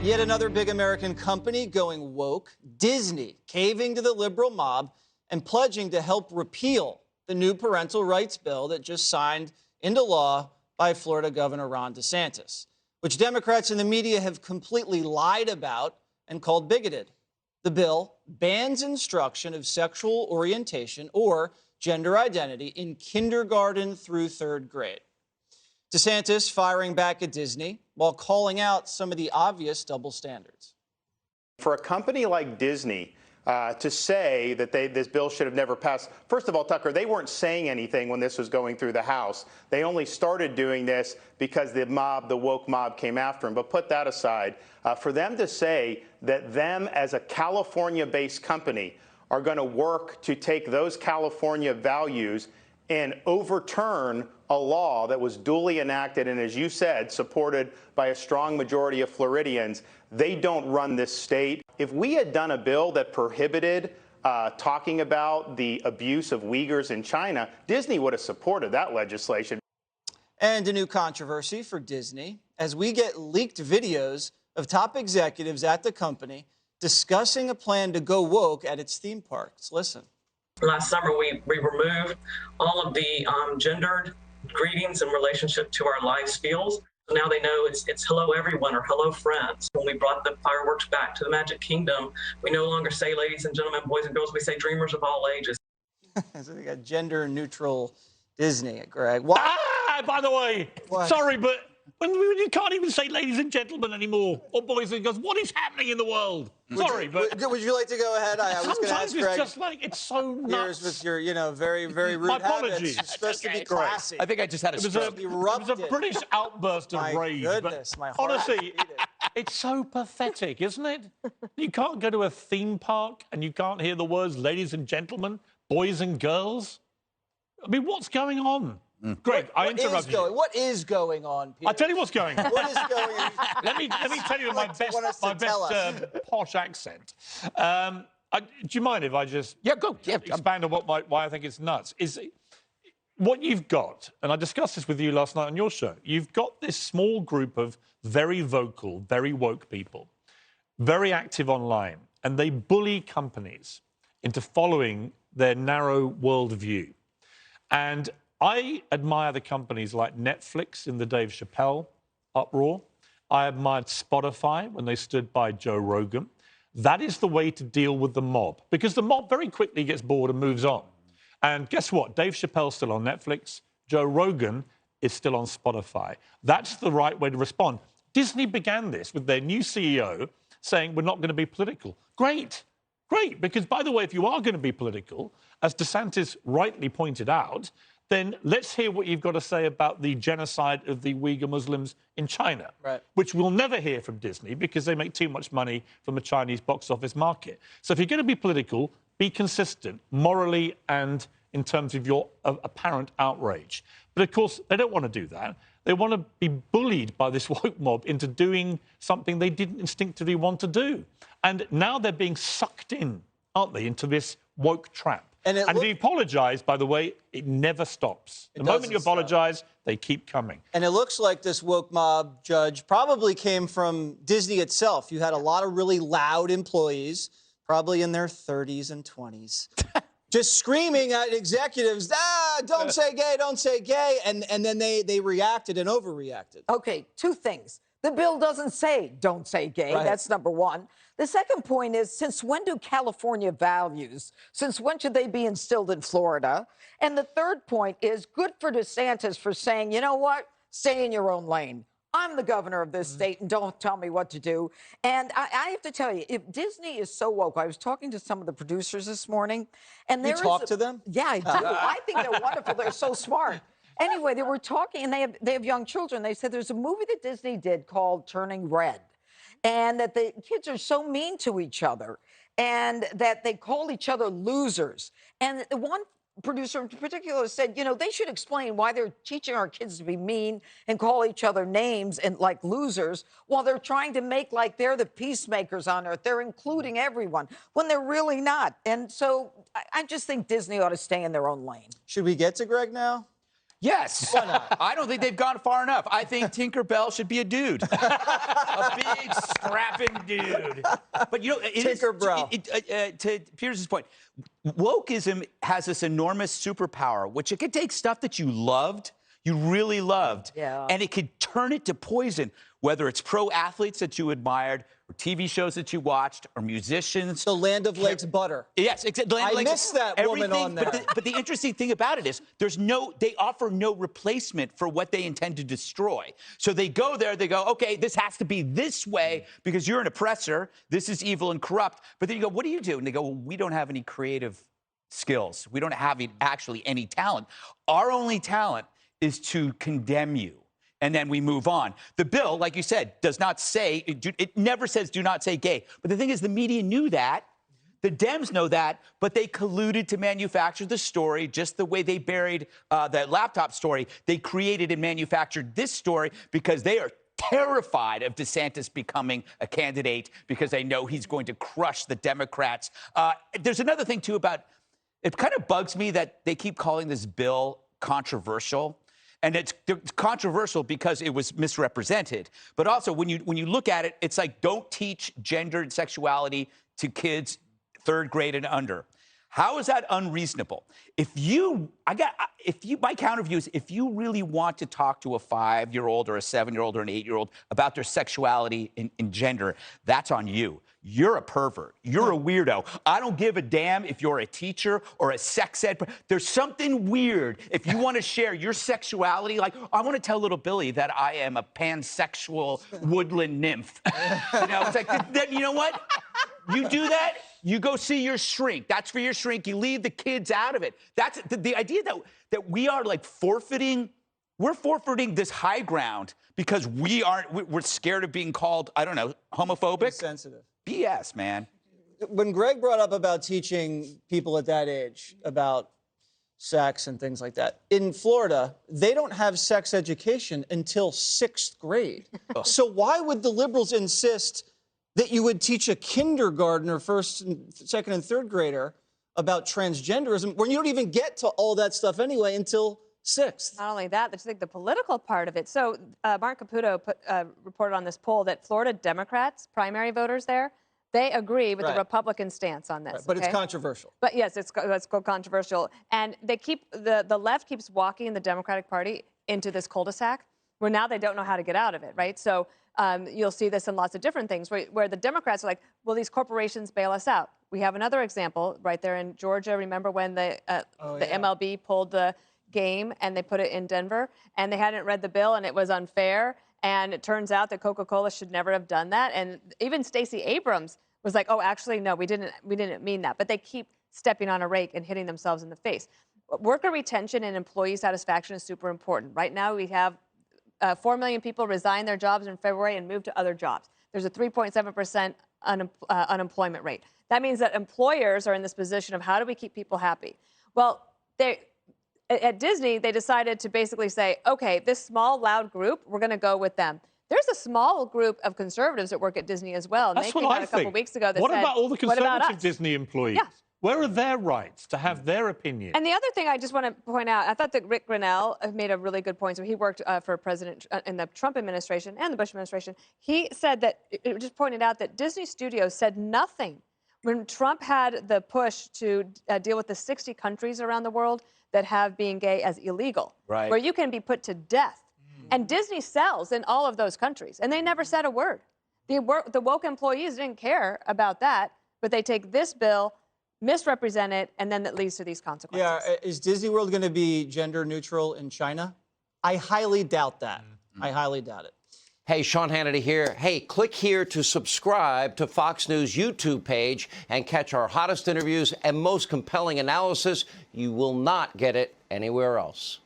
Yet another big American company going woke, Disney, caving to the liberal mob and pledging to help repeal the new parental rights bill that just signed into law by Florida Governor Ron DeSantis, which Democrats in the media have completely lied about and called bigoted. The bill bans instruction of sexual orientation or gender identity in kindergarten through third grade. DeSantis firing back at Disney while calling out some of the obvious double standards. For a company like Disney to say that this bill should have never passed, first of all, Tucker, they weren't saying anything when this was going through the House. They only started doing this because the woke mob came after them. But put that aside, for them to say that them as a California-based company are going to work to take those California values and overturn a law that was duly enacted and, as you said, supported by a strong majority of Floridians, they don't run this state. If we had done a bill that prohibited talking about the abuse of Uyghurs in China, Disney would have supported that legislation. And a new controversy for Disney as we get leaked videos of top executives at the company discussing a plan to go woke at its theme parks. Listen. Last summer, we removed all of the gendered greetings in relationship to our live spiels. Now they know it's hello everyone or hello friends. When we brought the fireworks back to the Magic Kingdom, we no longer say ladies and gentlemen, boys and girls, we say dreamers of all ages. So we got gender neutral Disney, Greg. What? By the way, what? Sorry, but when you can't even say ladies and gentlemen anymore, or boys and girls, what is happening in the world? Sorry, but would you like to go ahead? I was going to ask it's Greg. just like, it's so nuts. Here's with your, very, very rude My habits. apologies. You're supposed to be Okay. classy. I think I just had a stroke. It was a British outburst of rage. Goodness, but my heart honestly, it's so pathetic, isn't it? You can't go to a theme park and you can't hear the words ladies and gentlemen, boys and girls. I mean, what's going on? Greg, I interrupted you. What is going on, Peter? I'll tell you what's going on. What is going on? Let me tell you my best posh accent. Do you mind if I just expand on why I think it's nuts? Is what you've got, and I discussed this with you last night on your show, you've got this small group of very vocal, very woke people, very active online, and they bully companies into following their narrow worldview. And I admire the companies like Netflix in the Dave Chappelle uproar. I admired Spotify when they stood by Joe Rogan. That is the way to deal with the mob, because the mob very quickly gets bored and moves on. And guess what? Dave Chappelle's still on Netflix. Joe Rogan is still on Spotify. That's the right way to respond. Disney began this with their new CEO saying, we're not going to be political. Great, because, by the way, if you are going to be political, as DeSantis rightly pointed out, then let's hear what you've got to say about the genocide of the Uyghur Muslims in China, which we'll never hear from Disney because they make too much money from the Chinese box office market. So if you're going to be political, be consistent morally and in terms of your apparent outrage. But, of course, they don't want to do that. They want to be bullied by this woke mob into doing something they didn't instinctively want to do. And now they're being sucked in, aren't they, into this woke trap. And if you apologise, by the way, it never stops. The moment you apologise, they keep coming. And it looks like this woke mob, Judge, probably came from Disney itself. You had a lot of really loud employees, probably in their 30s and 20s, just screaming at executives, don't say gay, don't say gay. And then they reacted and overreacted. Okay, two things. The bill doesn't say don't say gay. Right. That's number one. The second point is, since when do California values, since when should they be instilled in Florida? And the third point is, good for DeSantis for saying, you know what, stay in your own lane. I'm the governor of this state, and don't tell me what to do. And I have to tell you, if Disney is so woke, I was talking to some of the producers this morning, and you talk to them? Yeah, I do. I think they're wonderful. They're so smart. Anyway, they were talking, and they have young children. They said there's a movie that Disney did called Turning Red, and that the kids are so mean to each other, and that they call each other losers. And the one producer in particular said, you know, they should explain why they're teaching our kids to be mean and call each other names and like losers while they're trying to make like they're the peacemakers on earth. They're including everyone when they're really not. And so I just think Disney ought to stay in their own lane. Should we get to Greg now? Yes. Why not? I don't think they've gone far enough. I think Tinker Bell should be a dude. A big, strapping dude. But, you know, to Piers' point, wokeism has this enormous superpower, which it could take stuff that you loved, you really loved, and it could turn it to poison, whether it's pro athletes that you admired, or TV shows that you watched, or musicians. The Land of Lakes butter. Yes, exactly. I missed that woman on there. But the interesting thing about it is they offer no replacement for what they intend to destroy. So they go there, they go, okay, this has to be this way because you're an oppressor. This is evil and corrupt. But then you go, what do you do? And they go, well, we don't have any creative skills. We don't have actually any talent. Our only talent is to condemn you. And then we move on. The bill, like you said, does not say, it never says do not say gay. But the thing is, the media knew that. The Dems know that, but they colluded to manufacture the story just the way they buried the laptop story. They created and manufactured this story because they are terrified of DeSantis becoming a candidate because they know he's going to crush the Democrats. There's another thing, too, about it kind of bugs me that they keep calling this bill controversial. And it's controversial because it was misrepresented. But also, when you look at it, it's like, don't teach gender and sexuality to kids 3rd grade and under. How is that unreasonable? My counter view is if you really want to talk to a 5-year-old or a 7-year-old or an 8-year-old about their sexuality and gender, that's on you. You're a pervert. You're a weirdo. I don't give a damn if you're a teacher or a sex ed. There's something weird if you want to share your sexuality. Like, I want to tell little Billy that I am a pansexual woodland nymph. You know, it's like, then you know what? You do that, you go see your shrink. That's for your shrink. You leave the kids out of it. That's the idea that we are like forfeiting. We're forfeiting this high ground because we're scared of being called, I don't know, homophobic. Insensitive. BS, man. When Greg brought up about teaching people at that age about sex and things like that, in Florida, they don't have sex education until 6th grade. So why would the liberals insist that you would teach a kindergartner, 1st, and 2nd, and 3rd grader about transgenderism when you don't even get to all that stuff anyway until 6th? Not only that, but I think the political part of it. So Mark Caputo reported on this poll that Florida Democrats, primary voters there, they agree with the Republican stance on this. Right, but it's controversial. But yes, it's controversial. And they the left keeps walking the Democratic Party into this cul-de-sac where now they don't know how to get out of it, right? So you'll see this in lots of different things where the Democrats are like, will these corporations bail us out? We have another example right there in Georgia. Remember when the MLB pulled the game and they put it in Denver and they hadn't read the bill and it was unfair. And it turns out that Coca-Cola should never have done that. And even Stacey Abrams was like, oh, actually, no, we didn't mean that. But they keep stepping on a rake and hitting themselves in the face. Worker retention and employee satisfaction is super important. Right now, we have 4 million people resign their jobs in February and move to other jobs. There's a 3.7% unemployment rate. That means that employers are in this position of how do we keep people happy? Well, at Disney, they decided to basically say, okay, this small, loud group, we're going to go with them. There's a small group of conservatives that work at Disney as well. And That's they came what out I a couple think. weeks ago that what said, about all the conservative Disney employees? Yeah. Where are their rights to have their opinion? And the other thing I just want to point out, I thought that Rick Grinnell made a really good point. So he worked for president in the Trump administration and the Bush administration. He said that, it just pointed out that Disney Studios said nothing when Trump had the push to deal with the 60 countries around the world that have being gay as illegal, where you can be put to death. And Disney sells in all of those countries, and they never said a word. The woke employees didn't care about that, but they take this bill, misrepresent it, and then that leads to these consequences. Yeah, is Disney World going to be gender neutral in China? I highly doubt that. I highly doubt it. Hey, Sean Hannity here. Hey, click here to subscribe to Fox News YouTube page and catch our hottest interviews and most compelling analysis. You will not get it anywhere else.